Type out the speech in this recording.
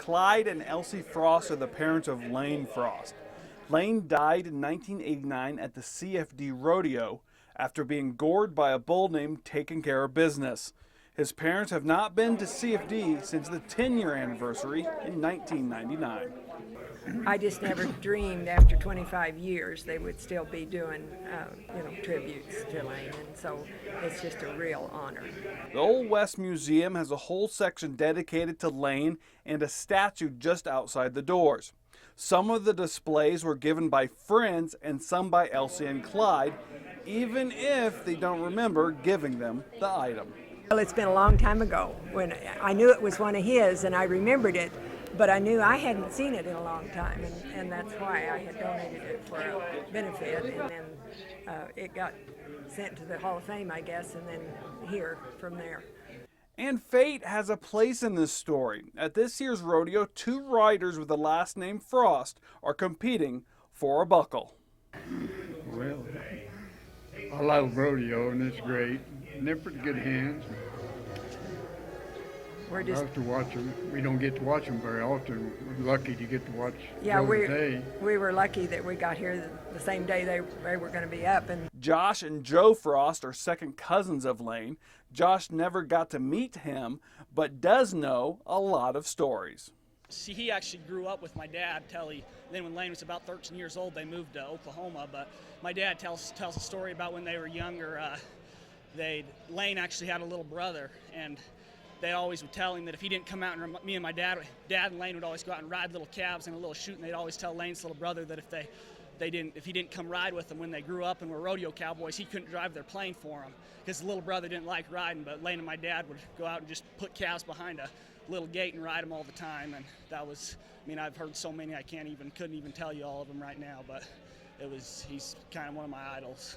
Clyde and Elsie Frost are the parents of Lane Frost. Lane died in 1989 at the CFD Rodeo after being gored by a bull named Taking Care of Business. His parents have not been to CFD since the 10-year anniversary in 1999. I just never dreamed after 25 years they would still be doing, tributes to Lane, and so it's just a real honor. The Old West Museum has a whole section dedicated to Lane and a statue just outside the doors. Some of the displays were given by friends and some by Elsie and Clyde, even if they don't remember giving them the item. Well, it's been a long time ago when I knew it was one of his and I remembered it, but I knew I hadn't seen it in a long time, and that's why I had donated it for a benefit, and then it got sent to the Hall of Fame, I guess, and then here from there. And fate has a place in this story. At this year's rodeo, 2 riders with the last name Frost are competing for a buckle. Well, I love rodeo and it's great. And they're pretty good hands. We're I just have to watch them. We don't get to watch them very often. We're lucky to get to watch yeah, Joe today. we were lucky that we got here the same day they were going to be up. And Josh and Joe Frost are second cousins of Lane. Josh never got to meet him, but does know a lot of stories. See, he actually grew up with my dad then when Lane was about 13 years old, they moved to Oklahoma, but my dad tells a story about when they were younger. Lane actually had a little brother, and they always would tell him that if he didn't come out, and me and my dad and Lane would always go out and ride little calves and a little shoot, and they'd always tell Lane's little brother that if he didn't come ride with them when they grew up and were rodeo cowboys, he couldn't drive their plane for them. His little brother didn't like riding, but Lane and my dad would go out and just put calves behind a little gate and ride them all the time, and that was, I've heard so many I couldn't even tell you all of them right now, but he's kind of one of my idols.